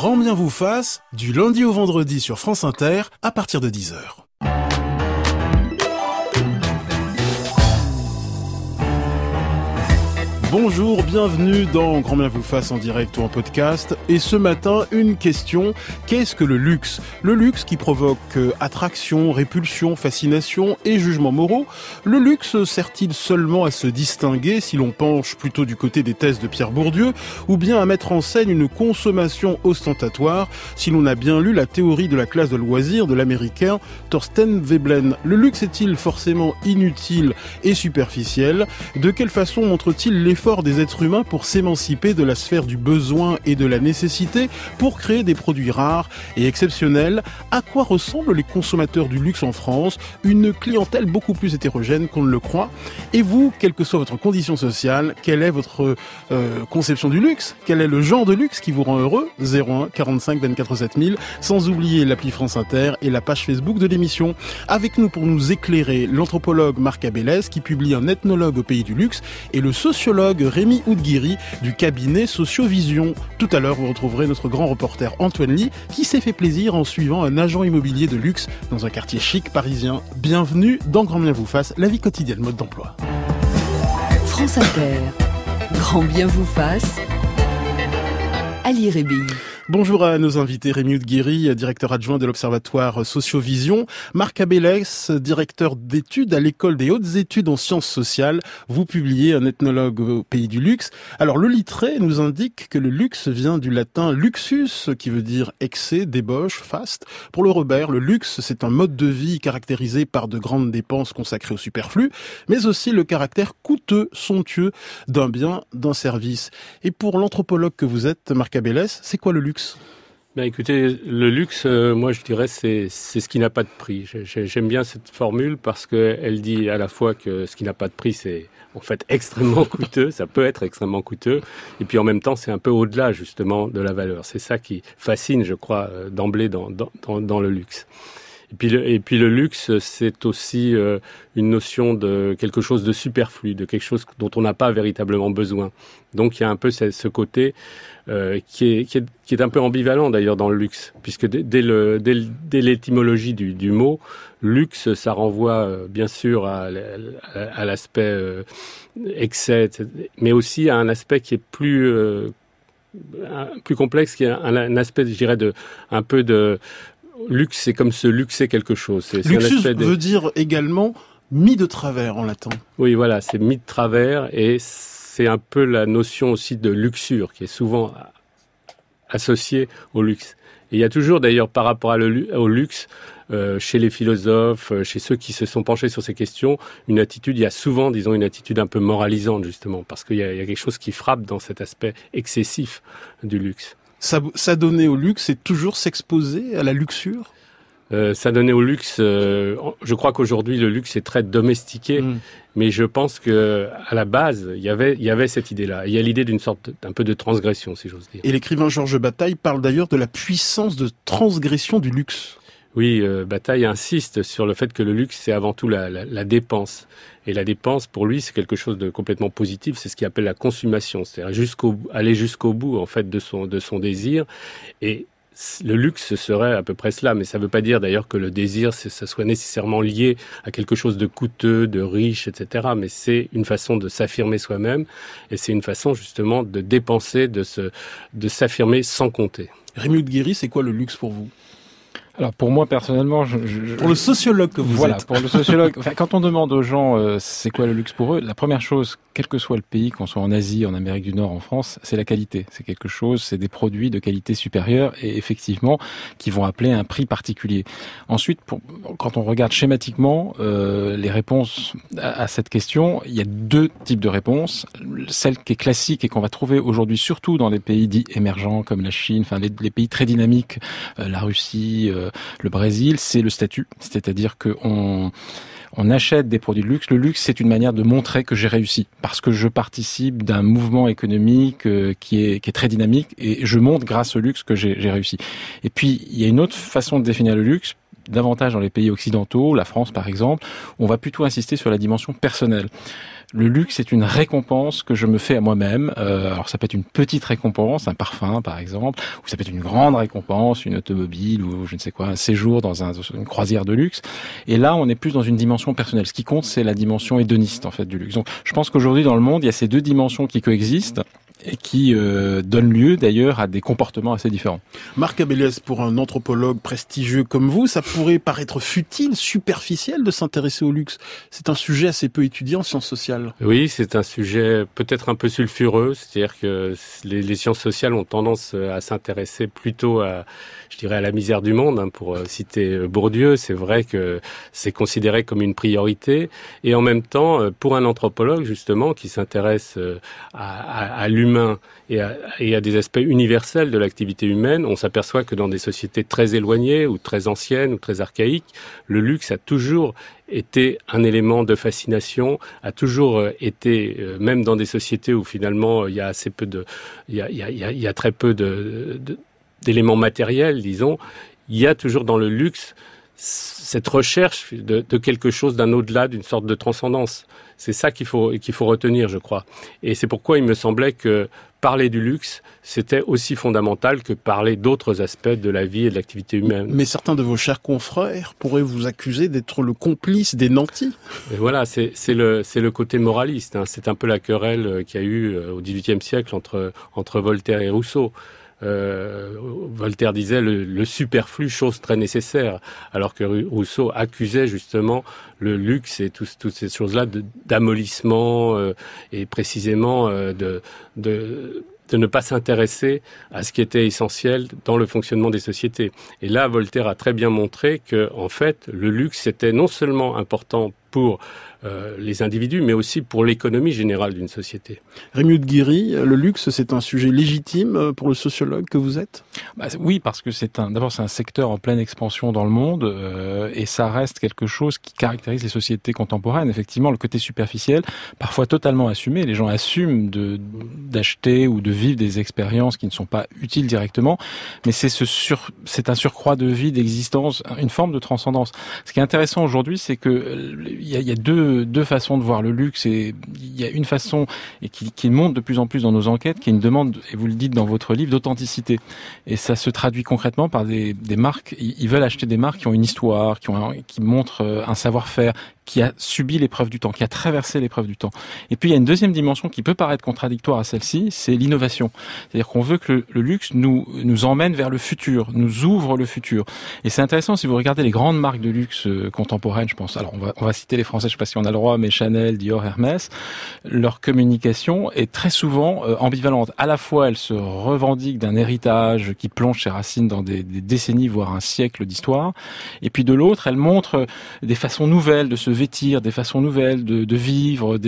Grand bien vous fasse, du lundi au vendredi sur France Inter, à partir de 10h. Bonjour, bienvenue dans Grand bien vous fasse en direct ou en podcast. Et ce matin, une question, qu'est-ce que le luxe ? Le luxe qui provoque attraction, répulsion, fascination et jugements moraux. Le luxe sert-il seulement à se distinguer si l'on penche plutôt du côté des thèses de Pierre Bourdieu, ou bien à mettre en scène une consommation ostentatoire si l'on a bien lu la théorie de la classe de loisirs de l'américain Thorstein Veblen ? Le luxe est-il forcément inutile et superficiel ? De quelle façon montre-t-il l'effort des êtres humains pour s'émanciper de la sphère du besoin et de la nécessité pour créer des produits rares et exceptionnels? À quoi ressemblent les consommateurs du luxe en France? Une clientèle beaucoup plus hétérogène qu'on ne le croit. Et vous, quelle que soit votre condition sociale, quelle est votre conception du luxe? Quel est le genre de luxe qui vous rend heureux? 01 45 24 7000, sans oublier l'appli France Inter et la page Facebook de l'émission. Avec nous pour nous éclairer, l'anthropologue Marc Abélès qui publie un ethnologue au pays du luxe et le sociologue Rémi Oudguiri du cabinet Sociovision. Tout à l'heure, vous retrouverez notre grand reporter Antoine Ly qui s'est fait plaisir en suivant un agent immobilier de luxe dans un quartier chic parisien. Bienvenue dans Grand bien vous fasse, la vie quotidienne, mode d'emploi. France Inter, Grand bien vous fasse, Ali Rébi. Bonjour à nos invités, Rémi Oudguiri, directeur adjoint de l'Observatoire Sociovision, Marc Abélès, directeur d'études à l'École des hautes études en sciences sociales. Vous publiez un ethnologue au pays du luxe. Alors le littré nous indique que le luxe vient du latin luxus, qui veut dire excès, débauche, faste. Pour le Robert, le luxe, c'est un mode de vie caractérisé par de grandes dépenses consacrées au superflu, mais aussi le caractère coûteux, somptueux d'un bien, d'un service. Et pour l'anthropologue que vous êtes, Marc Abélès, c'est quoi le luxe ? Ben écoutez, le luxe, moi je dirais c'est ce qui n'a pas de prix. J'aime bien cette formule parce qu'elle dit à la fois que ce qui n'a pas de prix c'est en fait extrêmement coûteux, ça peut être extrêmement coûteux, et puis en même temps c'est un peu au-delà justement de la valeur. C'est ça qui fascine, je crois, d'emblée dans le luxe. Et puis le luxe, c'est aussi une notion de quelque chose de superflu, de quelque chose dont on n'a pas véritablement besoin. Donc il y a un peu ce côté qui est un peu ambivalent d'ailleurs dans le luxe, puisque dès l'étymologie du mot, luxe, ça renvoie bien sûr à l'aspect excès, mais aussi à un aspect qui est plus complexe, qui est un aspect, je dirais, un peu de luxe, c'est comme se luxer quelque chose. Luxus veut dire également mis de travers en latin. Oui, voilà, c'est mis de travers et c'est un peu la notion aussi de luxure qui est souvent associée au luxe. Et il y a toujours d'ailleurs par rapport au luxe, chez les philosophes, chez ceux qui se sont penchés sur ces questions, il y a souvent, disons, une attitude un peu moralisante justement, parce qu'il y a quelque chose qui frappe dans cet aspect excessif du luxe. S'adonner au luxe, c'est toujours s'exposer à la luxure ? S'adonner au luxe, je crois qu'aujourd'hui le luxe est très domestiqué, mais je pense que à la base il y avait cette idée-là. Il y a l'idée d'une sorte d'un peu de transgression, si j'ose dire. Et l'écrivain Georges Bataille parle d'ailleurs de la puissance de transgression du luxe. Oui, Bataille insiste sur le fait que le luxe, c'est avant tout la dépense. Et la dépense, pour lui, c'est quelque chose de complètement positif. C'est ce qu'il appelle la consommation. C'est-à-dire aller jusqu'au bout, en fait, de son désir. Et le luxe serait à peu près cela. Mais ça ne veut pas dire, d'ailleurs, que le désir, ça soit nécessairement lié à quelque chose de coûteux, de riche, etc. Mais c'est une façon de s'affirmer soi-même. Et c'est une façon, justement, de dépenser, de s'affirmer sans compter. Rémi Oudguiri, c'est quoi le luxe pour vous ? Alors pour moi personnellement, pour le sociologue que vous êtes. Pour le sociologue. Enfin, quand on demande aux gens c'est quoi le luxe pour eux, la première chose, quel que soit le pays, qu'on soit en Asie, en Amérique du Nord, en France, c'est la qualité. C'est quelque chose, c'est des produits de qualité supérieure et effectivement qui vont appeler un prix particulier. Ensuite, quand on regarde schématiquement les réponses à cette question, il y a deux types de réponses. Celle qui est classique et qu'on va trouver aujourd'hui surtout dans les pays dits émergents comme la Chine, enfin les pays très dynamiques, la Russie, le Brésil, c'est le statut. C'est-à-dire qu'on achète des produits de luxe. Le luxe, c'est une manière de montrer que j'ai réussi parce que je participe d'un mouvement économique qui est très dynamique et je montre grâce au luxe que j'ai réussi. Et puis, il y a une autre façon de définir le luxe, davantage dans les pays occidentaux, la France par exemple, où on va plutôt insister sur la dimension personnelle. Le luxe est une récompense que je me fais à moi-même. Alors ça peut être une petite récompense, un parfum par exemple, ou ça peut être une grande récompense, une automobile ou je ne sais quoi, un séjour dans une croisière de luxe. Et là, on est plus dans une dimension personnelle. Ce qui compte, c'est la dimension hédoniste en fait du luxe. Donc je pense qu'aujourd'hui dans le monde, il y a ces deux dimensions qui coexistent et qui donne lieu d'ailleurs à des comportements assez différents. Marc Abélès, pour un anthropologue prestigieux comme vous, ça pourrait paraître futile, superficiel de s'intéresser au luxe. C'est un sujet assez peu étudié en sciences sociales. Oui, c'est un sujet peut-être un peu sulfureux, c'est-à-dire que les sciences sociales ont tendance à s'intéresser plutôt à la misère du monde, pour citer Bourdieu. C'est vrai que c'est considéré comme une priorité, et en même temps, pour un anthropologue justement qui s'intéresse à l'humain et à des aspects universels de l'activité humaine, on s'aperçoit que dans des sociétés très éloignées ou très anciennes ou très archaïques, le luxe a toujours été un élément de fascination, a toujours été, même dans des sociétés où finalement il y a assez peu il y a très peu d'éléments matériels, disons, il y a toujours dans le luxe cette recherche de quelque chose d'un au-delà, d'une sorte de transcendance. C'est ça qu'il faut retenir, je crois. Et c'est pourquoi il me semblait que parler du luxe, c'était aussi fondamental que parler d'autres aspects de la vie et de l'activité humaine. Mais certains de vos chers confrères pourraient vous accuser d'être le complice des nantis. Et voilà, c'est le côté moraliste. C'est un peu la querelle qu'il y a eu au XVIIIe siècle entre Voltaire et Rousseau. Voltaire disait le superflu, chose très nécessaire, alors que Rousseau accusait justement le luxe et toutes ces choses-là d'amollissement et précisément de ne pas s'intéresser à ce qui était essentiel dans le fonctionnement des sociétés. Et là, Voltaire a très bien montré que, en fait, le luxe était non seulement important pour les individus, mais aussi pour l'économie générale d'une société. Rémi Oudguiri, le luxe, c'est un sujet légitime pour le sociologue que vous êtes ? Oui, parce que d'abord c'est un secteur en pleine expansion dans le monde, et ça reste quelque chose qui caractérise les sociétés contemporaines. Effectivement, le côté superficiel, parfois totalement assumé. Les gens assument d'acheter ou de vivre des expériences qui ne sont pas utiles directement, mais c'est un surcroît de vie, d'existence, une forme de transcendance. Ce qui est intéressant aujourd'hui, c'est que il y a deux façons de voir le luxe, et il y a une façon et qui monte de plus en plus dans nos enquêtes, qui est une demande, et vous le dites dans votre livre, d'authenticité. Et ça se traduit concrètement par des marques. Ils veulent acheter des marques qui ont une histoire, qui montrent un savoir-faire, qui a subi l'épreuve du temps, qui a traversé l'épreuve du temps. Et puis il y a une deuxième dimension qui peut paraître contradictoire à celle-ci, c'est l'innovation. C'est-à-dire qu'on veut que le luxe nous emmène vers le futur, nous ouvre le futur. Et c'est intéressant, si vous regardez les grandes marques de luxe contemporaines, je pense, alors on va citer les Français, je sais pas si on a le droit, mais Chanel, Dior, Hermès, leur communication est très souvent ambivalente. À la fois, elles se revendiquent d'un héritage qui plonge ses racines dans des décennies, voire un siècle d'histoire. Et puis de l'autre, elles montrent des façons nouvelles de se vêtir, des façons nouvelles de vivre,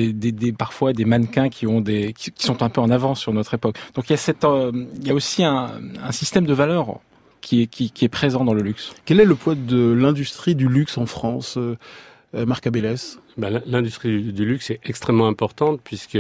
parfois des mannequins qui sont un peu en avance sur notre époque. Donc il y a aussi un système de valeurs qui est présent dans le luxe. Quel est le poids de l'industrie du luxe en France, Marc Abélès? L'industrie du luxe est extrêmement importante puisque,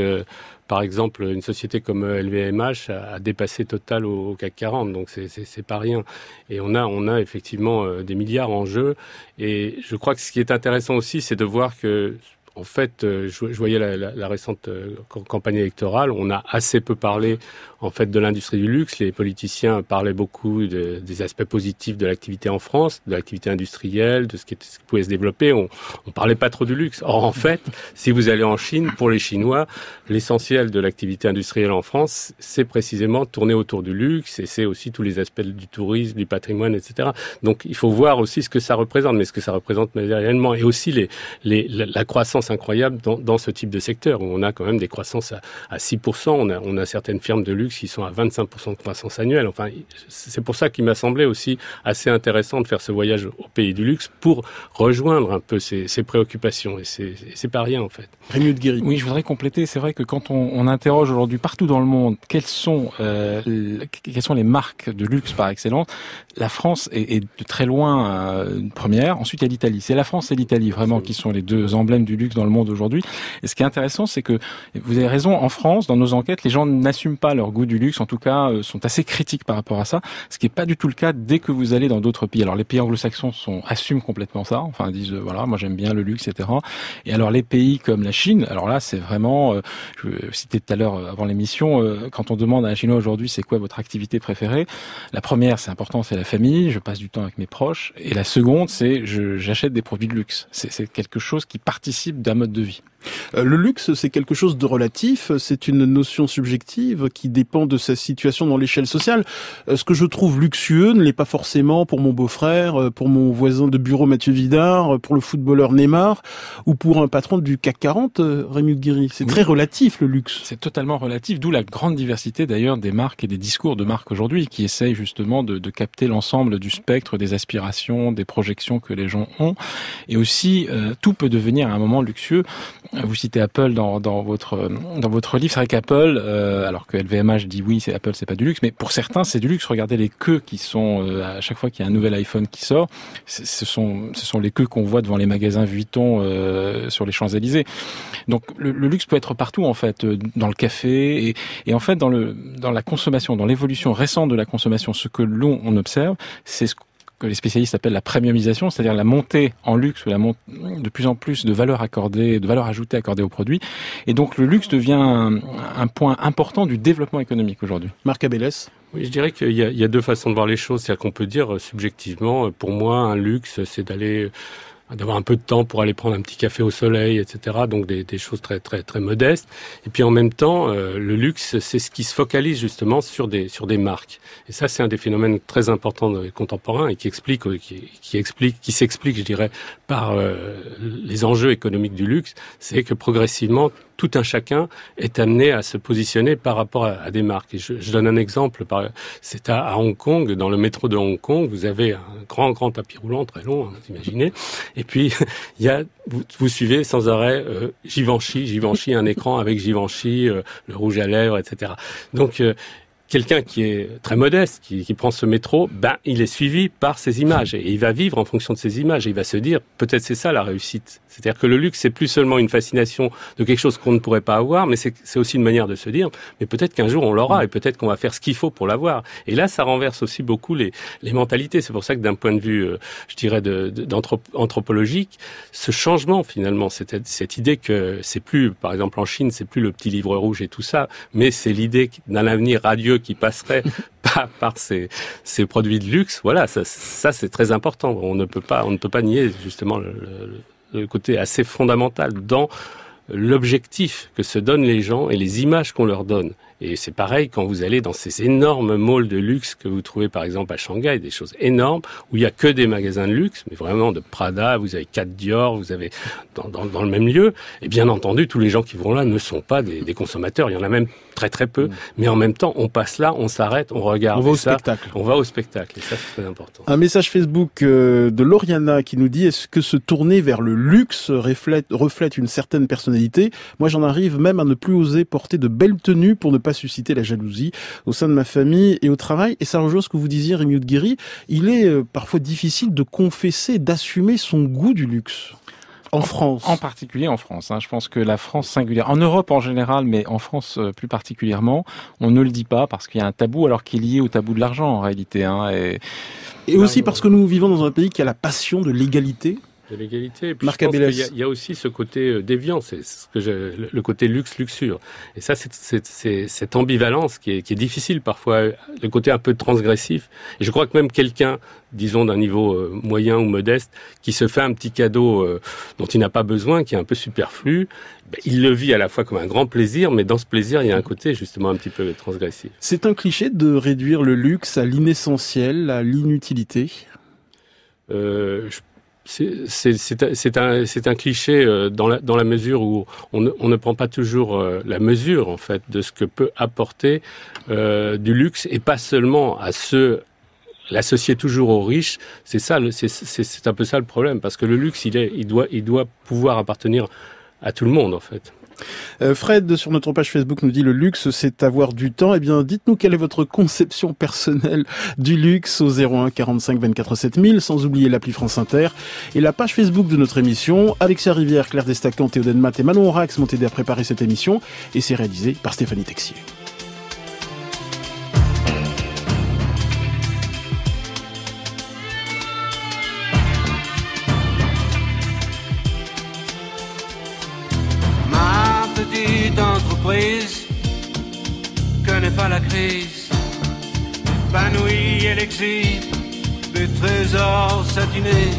par exemple, une société comme LVMH a dépassé Total au CAC 40, donc c'est pas rien. Et on a effectivement des milliards en jeu. Et je crois que ce qui est intéressant aussi, c'est de voir que, en fait, je voyais la récente campagne électorale, on a assez peu parlé en fait de l'industrie du luxe. Les politiciens parlaient beaucoup des aspects positifs de l'activité en France, de l'activité industrielle, de ce qui pouvait se développer. On parlait pas trop du luxe. Or, en fait, si vous allez en Chine, pour les Chinois, l'essentiel de l'activité industrielle en France, c'est précisément tourner autour du luxe, et c'est aussi tous les aspects du tourisme, du patrimoine, etc. Donc, il faut voir aussi ce que ça représente, mais ce que ça représente matériellement, et aussi la croissance incroyable dans ce type de secteur, où on a quand même des croissances à 6%. On a certaines firmes de luxe qui sont à 25% de croissance annuelle. Enfin, c'est pour ça qu'il m'a semblé aussi assez intéressant de faire ce voyage au pays du luxe pour rejoindre un peu ces préoccupations. Et c'est pas rien, en fait. Rémi Oudguiri. Oui, je voudrais compléter. C'est vrai que quand on interroge aujourd'hui partout dans le monde quelles sont les marques de luxe par excellence, la France est de très loin première. Ensuite, il y a l'Italie. C'est la France et l'Italie, vraiment, qui sont les deux emblèmes du luxe luxe dans le monde aujourd'hui. Et ce qui est intéressant, c'est que, vous avez raison, en France, dans nos enquêtes, les gens n'assument pas leur goût du luxe, en tout cas, sont assez critiques par rapport à ça, ce qui n'est pas du tout le cas dès que vous allez dans d'autres pays. Alors les pays anglo-saxons assument complètement ça, enfin disent, voilà, moi j'aime bien le luxe, etc. Et alors les pays comme la Chine, alors là, c'est vraiment, je citais tout à l'heure avant l'émission, quand on demande à un Chinois aujourd'hui, c'est quoi votre activité préférée? La première, c'est important, c'est la famille, je passe du temps avec mes proches. Et la seconde, c'est j'achète des produits de luxe. C'est quelque chose qui participe d'un mode de vie. Le luxe, c'est quelque chose de relatif, c'est une notion subjective qui dépend de sa situation dans l'échelle sociale. Ce que je trouve luxueux ne l'est pas forcément pour mon beau-frère, pour mon voisin de bureau Mathieu Vidard, pour le footballeur Neymar ou pour un patron du CAC 40, Rémi Guéry. C'est très relatif, le luxe. C'est totalement relatif, d'où la grande diversité d'ailleurs des marques et des discours de marques aujourd'hui qui essayent justement de capter l'ensemble du spectre des aspirations, des projections que les gens ont. Et aussi, tout peut devenir à un moment luxueux. Vous citez Apple dans votre livre. C'est vrai qu'Apple, alors que LVMH dit oui, Apple c'est pas du luxe, mais pour certains c'est du luxe. Regardez les queues qui sont à chaque fois qu'il y a un nouvel iPhone qui sort, ce sont les queues qu'on voit devant les magasins Vuitton sur les Champs-Élysées. Donc le luxe peut être partout en fait, dans le café et en fait dans la consommation, dans l'évolution récente de la consommation, ce que on observe, c'est ce que les spécialistes appellent la premiumisation, c'est-à-dire la montée en luxe, de plus en plus de valeur ajoutée accordée aux produits. Et donc le luxe devient un point important du développement économique aujourd'hui. Marc Abélès. Oui, je dirais qu'il y a deux façons de voir les choses. C'est-à-dire qu'on peut dire subjectivement, pour moi, un luxe, c'est d'avoir un peu de temps pour aller prendre un petit café au soleil, etc. Donc des choses très très très modestes. Et puis en même temps, le luxe, c'est ce qui se focalise justement sur des marques. Et ça, c'est un des phénomènes très importants contemporains et qui s'explique, je dirais, par les enjeux économiques du luxe. C'est que progressivement, tout un chacun est amené à se positionner par rapport à des marques. Et je donne un exemple. C'est à Hong Kong, dans le métro de Hong Kong, vous avez un grand tapis roulant très long, vous imaginez. Et puis vous suivez sans arrêt Givenchy, un écran avec Givenchy, le rouge à lèvres, etc. Donc quelqu'un qui est très modeste, qui prend ce métro, il est suivi par ces images et il va vivre en fonction de ces images et il va se dire peut-être c'est ça la réussite. C'est-à-dire que le luxe, c'est plus seulement une fascination de quelque chose qu'on ne pourrait pas avoir, mais c'est aussi une manière de se dire mais peut-être qu'un jour on l'aura et peut-être qu'on va faire ce qu'il faut pour l'avoir. Et là, ça renverse aussi beaucoup les mentalités. C'est pour ça que d'un point de vue, je dirais, anthropologique, ce changement finalement, cette idée que c'est plus, par exemple en Chine, c'est plus le petit livre rouge et tout ça, mais c'est l'idée d'un avenir radieux qui passerait par ces produits de luxe. Voilà, ça c'est très important. On ne peut pas nier justement le côté assez fondamental dans l'objectif que se donnent les gens et les images qu'on leur donne. Et c'est pareil quand vous allez dans ces énormes malls de luxe que vous trouvez par exemple à Shanghai, des choses énormes où il y a que des magasins de luxe, mais vraiment de Prada, vous avez 4 Dior, vous avez dans le même lieu. Et bien entendu, tous les gens qui vont là ne sont pas des consommateurs. Il y en a même très très peu. Mais en même temps, on passe là, on s'arrête, on regarde. On va au spectacle. On va au spectacle. Et ça, c'est très important. Un message Facebook de Lauriana qui nous dit: est-ce que se tourner vers le luxe reflète une certaine personnalité? Moi, j'en arrive même à ne plus oser porter de belles tenues pour ne pas susciter la jalousie au sein de ma famille et au travail. Et ça rejoint ce que vous disiez, Rémi Guéry. Il est parfois difficile de confesser, d'assumer son goût du luxe. En France. En particulier en France. Je pense que la France singulière, en Europe en général, mais en France plus particulièrement, on ne le dit pas parce qu'il y a un tabou, alors qu'il est lié au tabou de l'argent en réalité. Et aussi parce que nous vivons dans un pays qui a la passion de l'égalité. De l'égalité. Et puis Marc je pense Abélès. qu'il y a aussi ce côté déviant, c'est le côté luxure. Et ça, c'est cette ambivalence qui est difficile parfois, le côté un peu transgressif. Et je crois que même quelqu'un, disons d'un niveau moyen ou modeste, qui se fait un petit cadeau dont il n'a pas besoin, qui est un peu superflu, il le vit à la fois comme un grand plaisir, mais dans ce plaisir, il y a un côté justement un petit peu transgressif. C'est un cliché de réduire le luxe à l'inessentiel, à l'inutilité. C'est un cliché dans la mesure où on ne prend pas toujours la mesure en fait de ce que peut apporter du luxe et pas seulement à ceux l'associer toujours aux riches. C'est un peu ça le problème, parce que le luxe il doit pouvoir appartenir à tout le monde en fait. Fred, sur notre page Facebook, nous dit le luxe, c'est avoir du temps. Eh bien, dites-nous quelle est votre conception personnelle du luxe au 01 45 24 7000, sans oublier l'appli France Inter et la page Facebook de notre émission. Alexia Rivière, Claire Destacan, Théo Denmat et Manon Rax m'ont aidé à préparer cette émission et c'est réalisé par Stéphanie Texier. D'entreprise connaît pas la crise, épanouie elle exhibe des trésors satinés,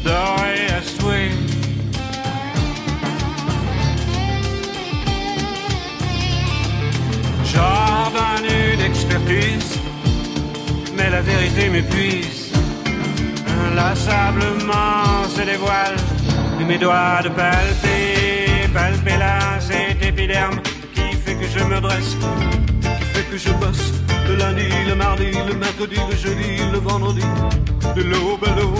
dorés à souhait. J'ordonne une expertise, mais la vérité m'épuise. Inlassablement se dévoile de mes doigts de palper là cet épiderme qui fait que je me dresse, qui fait que je bosse le lundi, le mardi, le mercredi, le jeudi, le vendredi, de l'aube à l'aube,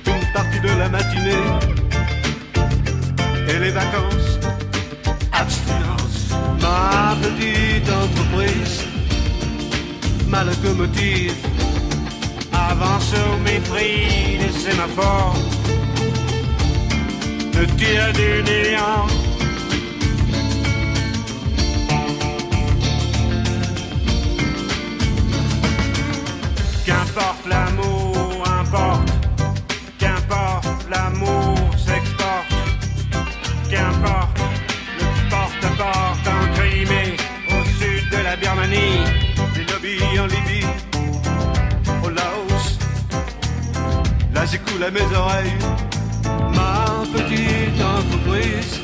une partie de la matinée et les vacances, abstinence. Ma petite entreprise, ma locomotive avance au mépris des sémaphores, me tire du néant. Qu'importe l'amour, importe. Qu'importe l'amour s'exporte. Qu'importe le porte-à-porte en Crimée, au sud de la Birmanie, des lobbies en Libye, au Laos. Là j'écoule à mes oreilles. Ma petite entreprise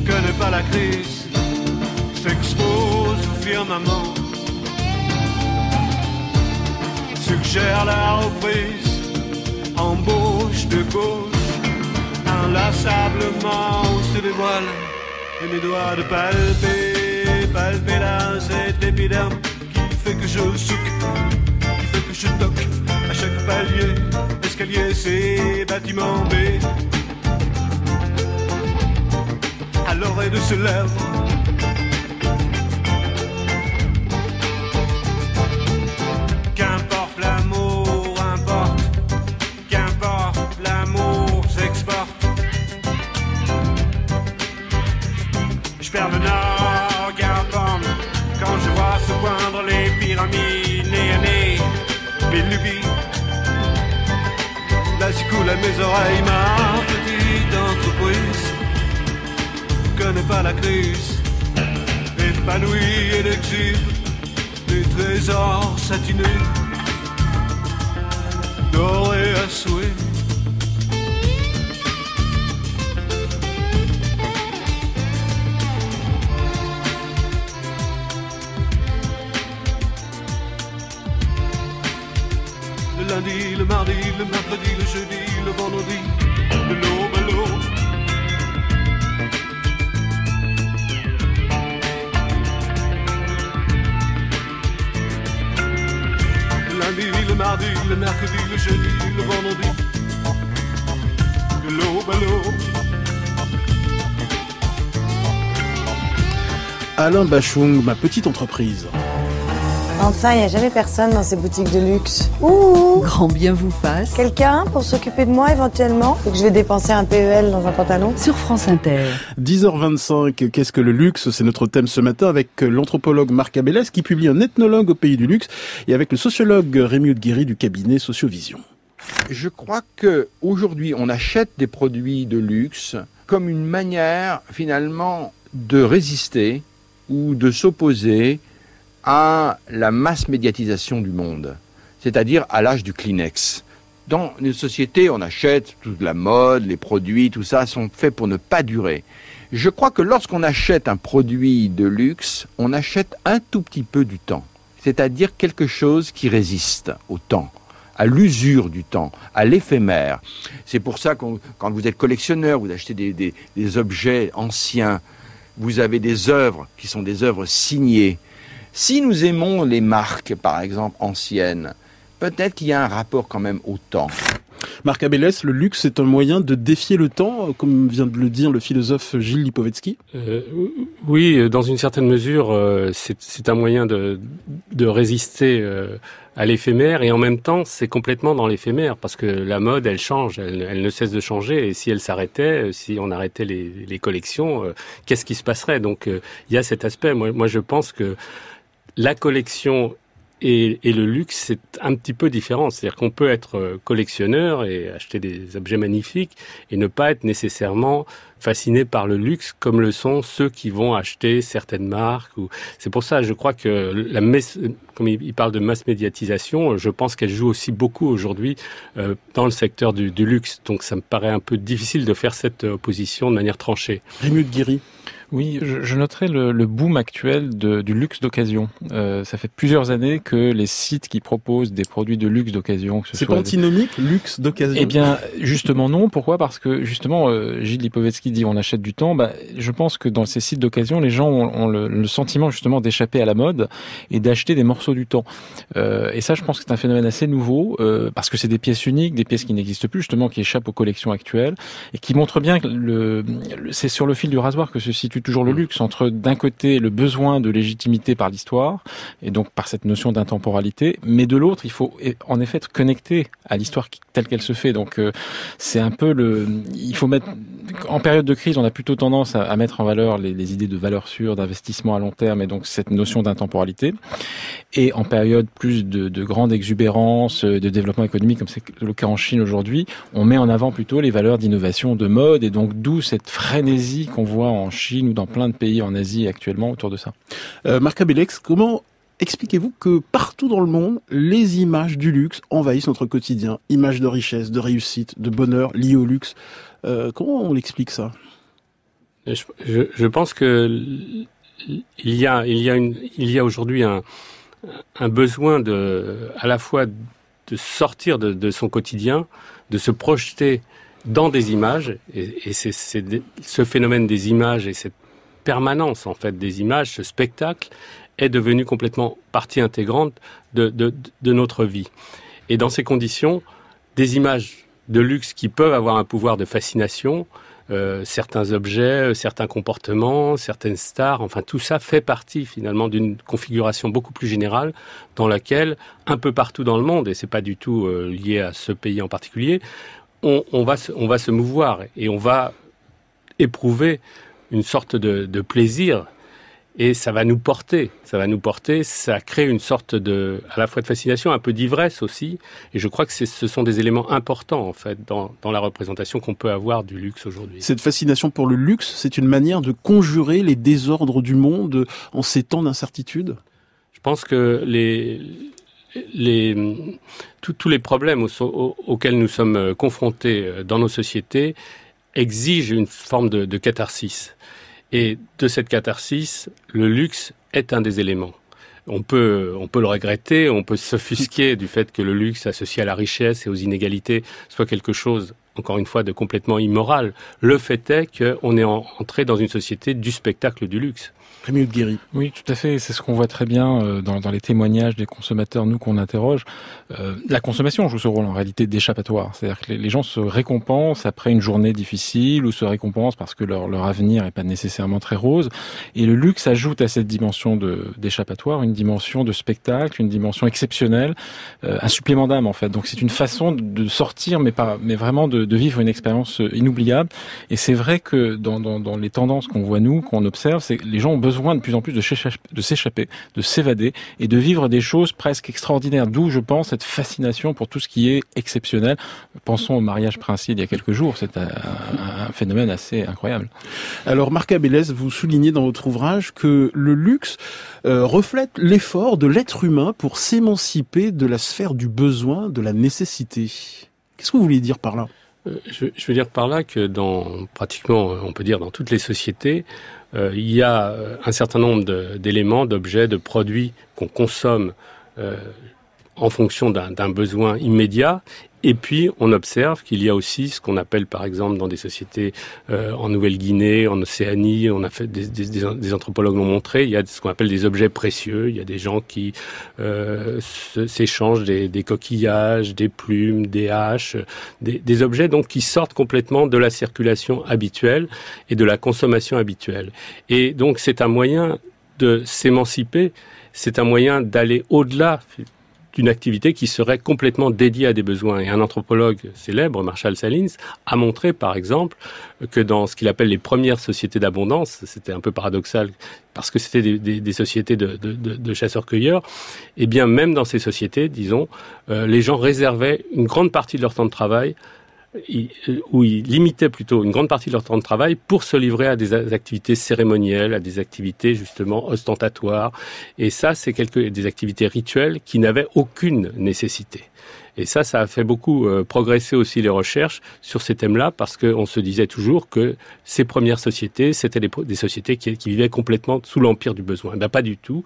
connaît pas la crise, s'expose au firmament, suggère la reprise, embauche de gauche, inlassablement se dévoile, et mes doigts de palper là cet épiderme qui fait que je souque, qui fait que je toque à chaque palier. Escalier, c'est bâtiment B. À l'oreille de ce lèvre, qu'importe l'amour, importe. Qu'importe l'amour s'exporte. Je perds le nord, Garpam, quand je vois se poindre les pyramides nez à nez, mes lubies. Là j'écoule à mes oreilles. Ma petite entreprise connaît pas la crise, épanouie et exhibe des trésors satinés, dorés à souhait. Le lundi, le mardi, le mercredi, le jeudi, le vendredi, de l'aube à l'aube. Le lundi, le mardi, le mercredi, le jeudi, le vendredi, de l'aube à l'aube. Alain Bachung, ma petite entreprise. Enfin, il n'y a jamais personne dans ces boutiques de luxe. Ouh! Grand bien vous fasse. Quelqu'un pour s'occuper de moi éventuellement? Ou que je vais dépenser un PEL dans un pantalon? Sur France Inter. 10h25, qu'est-ce que le luxe? C'est notre thème ce matin avec l'anthropologue Marc Abélès qui publie un ethnologue au pays du luxe et avec le sociologue Rémi Oudguiri du cabinet Sociovision. Je crois que aujourd'hui, on achète des produits de luxe comme une manière finalement de résister ou de s'opposer à la masse médiatisation du monde, c'est-à-dire à l'âge du Kleenex. Dans une société, on achète toute la mode, les produits, tout ça sont faits pour ne pas durer. Je crois que lorsqu'on achète un produit de luxe, on achète un tout petit peu du temps, c'est-à-dire quelque chose qui résiste au temps, à l'usure du temps, à l'éphémère. C'est pour ça que quand vous êtes collectionneur, vous achetez des objets anciens, vous avez des œuvres qui sont des œuvres signées. Si nous aimons les marques, par exemple, anciennes, peut-être qu'il y a un rapport quand même au temps. Marc Abélès, le luxe est un moyen de défier le temps, comme vient de le dire le philosophe Gilles Lipovetsky. Oui, dans une certaine mesure, c'est un moyen de résister à l'éphémère, et en même temps, c'est complètement dans l'éphémère, parce que la mode, elle change, elle ne cesse de changer, et si elle s'arrêtait, si on arrêtait les collections, qu'est-ce qui se passerait? Donc, il y a cet aspect. Moi, je pense que la collection et le luxe, c'est un petit peu différent. C'est-à-dire qu'on peut être collectionneur et acheter des objets magnifiques et ne pas être nécessairement fasciné par le luxe comme le sont ceux qui vont acheter certaines marques. C'est pour ça, je crois que comme il parle de mass médiatisation, je pense qu'elle joue aussi beaucoup aujourd'hui dans le secteur du luxe. Donc ça me paraît un peu difficile de faire cette opposition de manière tranchée. Rémi de Guéry. Oui, je noterais le boom actuel du luxe d'occasion. Ça fait plusieurs années que les sites qui proposent des produits de luxe d'occasion... C'est pas antinomique, luxe d'occasion? Eh bien, justement non. Pourquoi? Parce que, justement, Gilles Lipovetsky dit on achète du temps. Je pense que dans ces sites d'occasion, les gens ont le sentiment, justement, d'échapper à la mode et d'acheter des morceaux du temps. Et ça, je pense que c'est un phénomène assez nouveau, parce que c'est des pièces uniques, des pièces qui n'existent plus, justement, qui échappent aux collections actuelles, et qui montrent bien que c'est sur le fil du rasoir que se situe toujours le luxe, entre d'un côté le besoin de légitimité par l'histoire et donc par cette notion d'intemporalité, mais de l'autre il faut en effet être connecté à l'histoire telle qu'elle se fait. Donc c'est un peu il faut mettre en période de crise, on a plutôt tendance à mettre en valeur les idées de valeur sûre, d'investissement à long terme, et donc cette notion d'intemporalité. Et en période plus de grande exubérance, de développement économique, comme c'est le cas en Chine aujourd'hui, on met en avant plutôt les valeurs d'innovation, de mode, et donc d'où cette frénésie qu'on voit en Chine ou dans plein de pays en Asie actuellement autour de ça. Marc Abélès, comment expliquez-vous que partout dans le monde, les images du luxe envahissent notre quotidien? Images de richesse, de réussite, de bonheur liées au luxe. Comment on l'explique ça? Je pense que il y a aujourd'hui un besoin à la fois de sortir de son quotidien, de se projeter dans des images, et c'est ce phénomène des images et cette permanence en fait des images, ce spectacle est devenu complètement partie intégrante de notre vie. Et dans ces conditions, des images de luxe qui peuvent avoir un pouvoir de fascination, certains objets, certains comportements, certaines stars, enfin tout ça fait partie finalement d'une configuration beaucoup plus générale dans laquelle, un peu partout dans le monde, et c'est pas du tout lié à ce pays en particulier, on va se mouvoir et on va éprouver une sorte de plaisir, et ça va nous porter, ça crée une sorte à la fois de fascination, un peu d'ivresse aussi, et je crois que ce sont des éléments importants en fait dans la représentation qu'on peut avoir du luxe aujourd'hui. Cette fascination pour le luxe, c'est une manière de conjurer les désordres du monde en ces temps d'incertitude? Je pense que tous les problèmes auxquels nous sommes confrontés dans nos sociétés exigent une forme de catharsis. Et de cette catharsis, le luxe est un des éléments. On peut le regretter, on peut s'offusquer du fait que le luxe associé à la richesse et aux inégalités soit quelque chose, encore une fois, de complètement immoral. Le fait est qu'on est entré dans une société du spectacle du luxe. Rémi de Guéry. Oui, tout à fait. C'est ce qu'on voit très bien dans les témoignages des consommateurs, nous, qu'on interroge. La consommation joue ce rôle, en réalité, d'échappatoire. C'est-à-dire que les gens se récompensent après une journée difficile ou se récompensent parce que leur avenir n'est pas nécessairement très rose. Et le luxe ajoute à cette dimension d'échappatoire une dimension de spectacle, une dimension exceptionnelle, un supplément d'âme, en fait. Donc, c'est une façon de sortir, mais vraiment de vivre une expérience inoubliable. Et c'est vrai que dans les tendances qu'on voit, nous, qu'on observe, c'est que les gens ont besoin de plus en plus de s'échapper, de s'évader et de vivre des choses presque extraordinaires. D'où, je pense, cette fascination pour tout ce qui est exceptionnel. Pensons au mariage princier il y a quelques jours. C'est un phénomène assez incroyable. Alors, Marc Abélès, vous soulignez dans votre ouvrage que le luxe reflète l'effort de l'être humain pour s'émanciper de la sphère du besoin, de la nécessité. Qu'est-ce que vous voulez dire par là? Je veux dire par là que pratiquement, on peut dire dans toutes les sociétés, il y a un certain nombre d'éléments, d'objets, de produits qu'on consomme en fonction d'un besoin immédiat, Et puis, on observe qu'il y a aussi ce qu'on appelle, par exemple, dans des sociétés en Nouvelle-Guinée, en Océanie, on a fait des anthropologues l'ont montré, il y a ce qu'on appelle des objets précieux. Il y a des gens qui s'échangent des coquillages, des plumes, des haches, des objets donc qui sortent complètement de la circulation habituelle et de la consommation habituelle. Et donc, c'est un moyen de s'émanciper, c'est un moyen d'aller au-delà d'une activité qui serait complètement dédiée à des besoins. Et un anthropologue célèbre, Marshall Salins, a montré, par exemple, que dans ce qu'il appelle les premières sociétés d'abondance, c'était un peu paradoxal, parce que c'était des sociétés de chasseurs-cueilleurs, et bien même dans ces sociétés, disons, les gens réservaient une grande partie de leur temps de travail où ils limitaient plutôt une grande partie de leur temps de travail pour se livrer à des activités cérémonielles, à des activités justement ostentatoires. Et ça, c'est des activités rituelles qui n'avaient aucune nécessité. Et ça a fait beaucoup progresser aussi les recherches sur ces thèmes-là, parce qu'on se disait toujours que ces premières sociétés, c'était des sociétés qui vivaient complètement sous l'empire du besoin. Ben, pas du tout.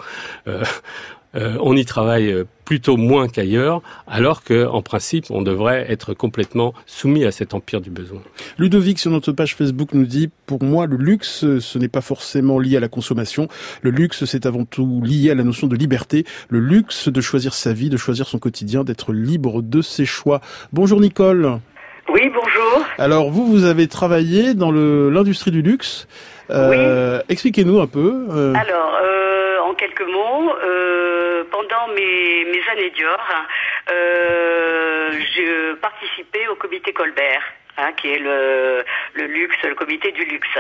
On y travaille plutôt moins qu'ailleurs, alors qu'en principe, on devrait être complètement soumis à cet empire du besoin. Ludovic, sur notre page Facebook, nous dit « Pour moi, le luxe, ce n'est pas forcément lié à la consommation. Le luxe, c'est avant tout lié à la notion de liberté. Le luxe de choisir sa vie, de choisir son quotidien, d'être libre de ses choix. » Bonjour Nicole. Oui, bonjour. Alors, vous avez travaillé dans l'industrie du luxe. Oui. Expliquez-nous un peu. Alors, en quelques mots, pendant mes années Dior, je participais au comité Colbert, qui est le luxe, le comité du luxe.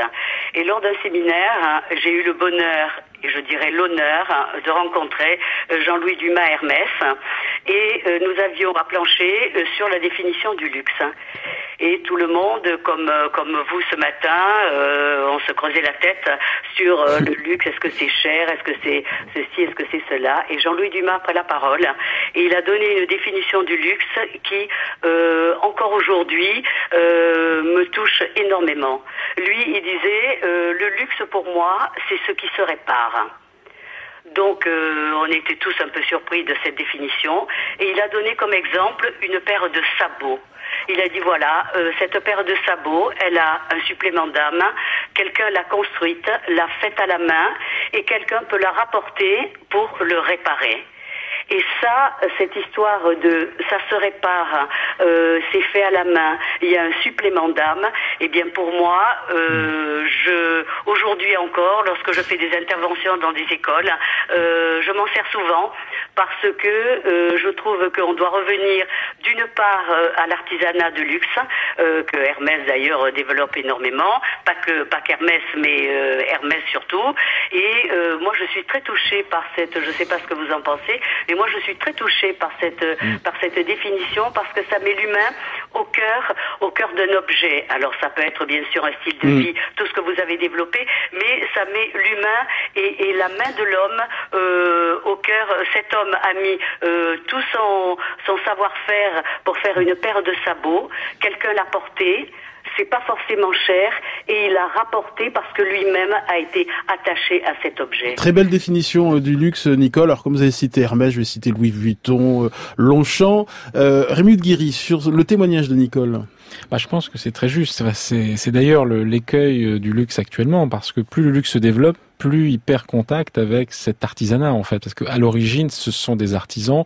Et lors d'un séminaire, j'ai eu le bonheur, et je dirais l'honneur, de rencontrer Jean-Louis Dumas Hermès, et nous avions à plancher sur la définition du luxe. Et tout le monde, comme vous ce matin, on se creusait la tête sur le luxe. Est-ce que c'est cher? Est-ce que c'est ceci? Est-ce que c'est cela? Et Jean-Louis Dumas a pris la parole et il a donné une définition du luxe qui, encore aujourd'hui, me touche énormément. Lui, il disait le luxe pour moi, c'est ce qui se répare. Donc, on était tous un peu surpris de cette définition. Et il a donné comme exemple une paire de sabots. Il a dit voilà, cette paire de sabots, elle a un supplément d'âme, quelqu'un l'a construite, l'a faite à la main, et quelqu'un peut la rapporter pour le réparer. Et ça, cette histoire de ça se répare, c'est fait à la main, il y a un supplément d'âme, et bien pour moi, aujourd'hui encore, lorsque je fais des interventions dans des écoles, je m'en sers souvent parce que je trouve qu'on doit revenir d'une part à l'artisanat de luxe, que Hermès d'ailleurs développe énormément, pas qu'Hermès, mais Hermès surtout. Et moi je suis très touchée par je sais pas ce que vous en pensez, mais moi je suis très touchée par cette définition, parce que ça met l'humain au cœur d'un objet. Alors ça peut être bien sûr un style de vie, tout ce que vous avez développé, mais ça met l'humain et la main de l'homme au cœur. Cet homme a mis tout son savoir-faire pour faire une paire de sabots. Quelqu'un l'a porté. C'est pas forcément cher, et il a rapporté parce que lui-même a été attaché à cet objet. Très belle définition du luxe, Nicole. Alors, comme vous avez cité Hermès, je vais citer Louis Vuitton, Longchamp. Rémi de Guiry, sur le témoignage de Nicole. Je pense que c'est très juste. C'est d'ailleurs l'écueil du luxe actuellement, parce que plus le luxe se développe, plus il perd contact avec cet artisanat, en fait, parce que à l'origine ce sont des artisans,